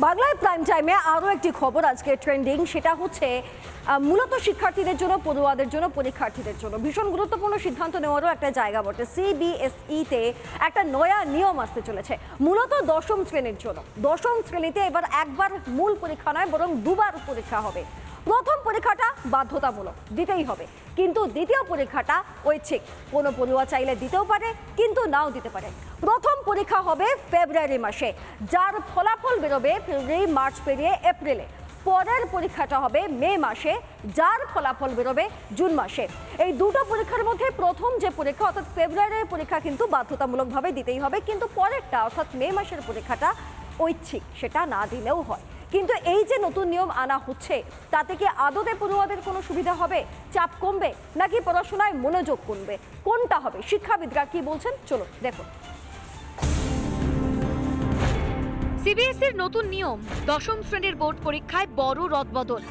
বাংলায় প্রাইম টাইমে আরও একটি খবর আজকে ট্রেন্ডিং, সেটা হচ্ছে মূলত শিক্ষার্থীদের জন্য, পড়ুয়াদের জন্য, পরীক্ষার্থীদের জন্য ভীষণ গুরুত্বপূর্ণ সিদ্ধান্ত নেওয়ারও একটা জায়গা বটে। সিবিএসইতে একটা নয়া নিয়ম আসতে চলেছে মূলত দশম শ্রেণীর জন্য। দশম শ্রেণীতে এবার একবার মূল পরীক্ষা নয়, বরং দুবার পরীক্ষা হবে। প্রথম পরীক্ষাটা বাধ্যতামূলক, দিতেই হবে, কিন্তু দ্বিতীয় পরীক্ষাটা ঐচ্ছিক। কোনো পড়ুয়া চাইলে দিতেও পারে, কিন্তু নাও দিতে পারে। প্রথম পরীক্ষা হবে ফেব্রুয়ারি মাসে, যার ফলাফল বেরোবে ফেব্রুয়ারি, মার্চ পেরিয়ে এপ্রিলে। পরের পরীক্ষাটা হবে মে মাসে, যার ফলাফল বেরোবে জুন মাসে। এই দুটো পরীক্ষার মধ্যে প্রথম যে পরীক্ষা অর্থাৎ ফেব্রুয়ারির পরীক্ষা কিন্তু বাধ্যতামূলকভাবে দিতেই হবে, কিন্তু পরেরটা অর্থাৎ মে মাসের পরীক্ষাটা ঐচ্ছিক, সেটা না দিলেও হয়। কিন্তু এই যে নতুন নিয়ম আনা হচ্ছে, তাতে কি আদতে পড়ুয়াদের কোনো সুবিধা হবে? চাপ কমবে নাকি পড়াশোনায় মনোযোগ কমবে? কোনটা হবে? শিক্ষাবিদরা কি বলছেন, চলো দেখো। সিবিএসইর নতুন নিয়ম, দশম শ্রেণীর বোর্ড পরীক্ষায় বড় রদবদল।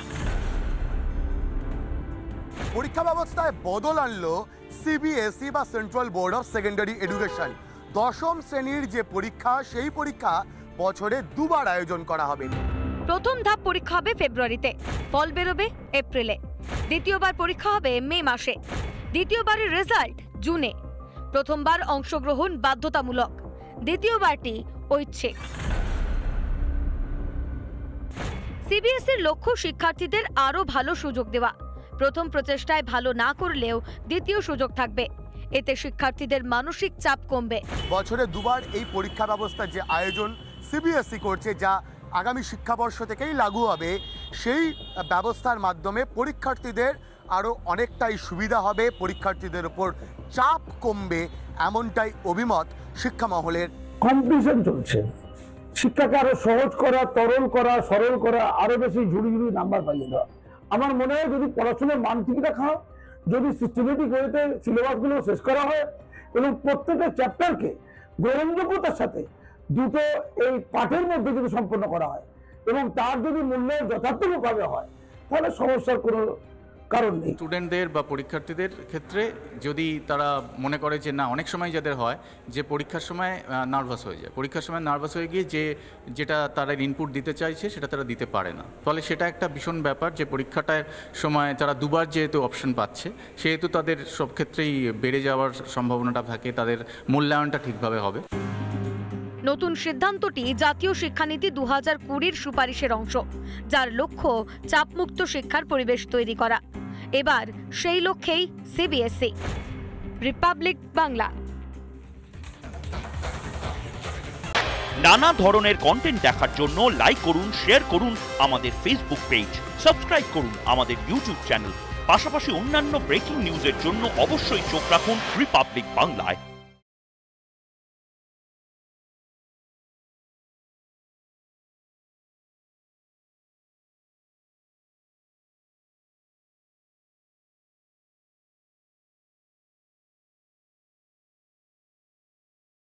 পরীক্ষা ব্যবস্থায় বদল আনলো সিবিএসই বা central board of secondary education. দশম শ্রেণীর যে পরীক্ষা, সেই পরীক্ষা বছরে দুবার আয়োজন করা হবে। প্রথম ধাপ পরীক্ষা হবে ফেব্রুয়ারিতে, ফল বেরোবে এপ্রিলে। দ্বিতীয়বার পরীক্ষা হবে মে মাসে, দ্বিতীয়বারের রেজাল্ট জুনে। প্রথমবার অংশগ্রহণ বাধ্যতামূলক, দ্বিতীয়বারটি ঐচ্ছিক। সিবিএসইর লক্ষ্য শিক্ষার্থীদের আরও ভালো সুযোগ দেওয়া। প্রথম প্রচেষ্টায় ভালো না করলেও দ্বিতীয় সুযোগ থাকবে, এতে শিক্ষার্থীদের মানসিক চাপ কমবে। বছরে দুবার এই পরীক্ষা ব্যবস্থার যে আয়োজন সিবিএসই করছে, যা আগামী শিক্ষাবর্ষ থেকেই লাগু হবে, সেই ব্যবস্থার মাধ্যমে পরীক্ষার্থীদের আরও অনেকটাই সুবিধা হবে, পরীক্ষার্থীদের উপর চাপ কমবে, এমনটাই অভিমত শিক্ষা মহলের। কম্পিটিশন চলছে, শিক্ষাকে আরো সহজ করা, তরল করা, সরল করা, আরো বেশি ঝুড়ি নাম্বার পাইয়ে দেওয়া। আমার মনে হয় যদি পড়াশোনার মান ঠিক রাখা হয়, যদি সিস্টেমেটিক ওয়েতে সিলেবাসগুলো শেষ করা হয় এবং প্রত্যেকটা চ্যাপ্টারকে গ্রহণযোগ্যতার সাথে দুটো এই পাঠের মধ্যে যদি সম্পন্ন করা হয় এবং তার যদি মূল্য যথার্থভাবে হয়, তাহলে সমস্যার কোনো কারণ নেই। স্টুডেন্টদের বা পরীক্ষার্থীদের ক্ষেত্রে যদি তারা মনে করে যে না, অনেক সময় যাদের হয় যে পরীক্ষার সময় নার্ভাস হয়ে যায়, পরীক্ষার সময় নার্ভাস হয়ে গিয়ে যেটা তারা ইনপুট দিতে চাইছে সেটা তারা দিতে পারে না, ফলে সেটা একটা ভীষণ ব্যাপার যে পরীক্ষাটার সময় তারা দুবার যেহেতু অপশন পাচ্ছে, সেহেতু তাদের সব ক্ষেত্রেই বেড়ে যাওয়ার সম্ভাবনাটা থাকে, তাদের মূল্যায়নটা ঠিকভাবে হবে। নতুন সিদ্ধান্তটি জাতীয় শিক্ষানীতি 2020-র সুপারিশের অংশ, যার লক্ষ্য চাপমুক্ত শিক্ষার পরিবেশ তৈরি করা। এবার সেই লক্ষ্যেই সিবিএসই। রিপাবলিক বাংলা। নানা ধরনের কন্টেন্ট দেখার জন্য লাইক করুন, শেয়ার করুন আমাদের ফেসবুক পেজ, সাবস্ক্রাইব করুন আমাদের ইউটিউব চ্যানেল। পাশাপাশি অন্যান্য ব্রেকিং নিউজের জন্য অবশ্যই চোখ রাখুন রিপাবলিক বাংলায়।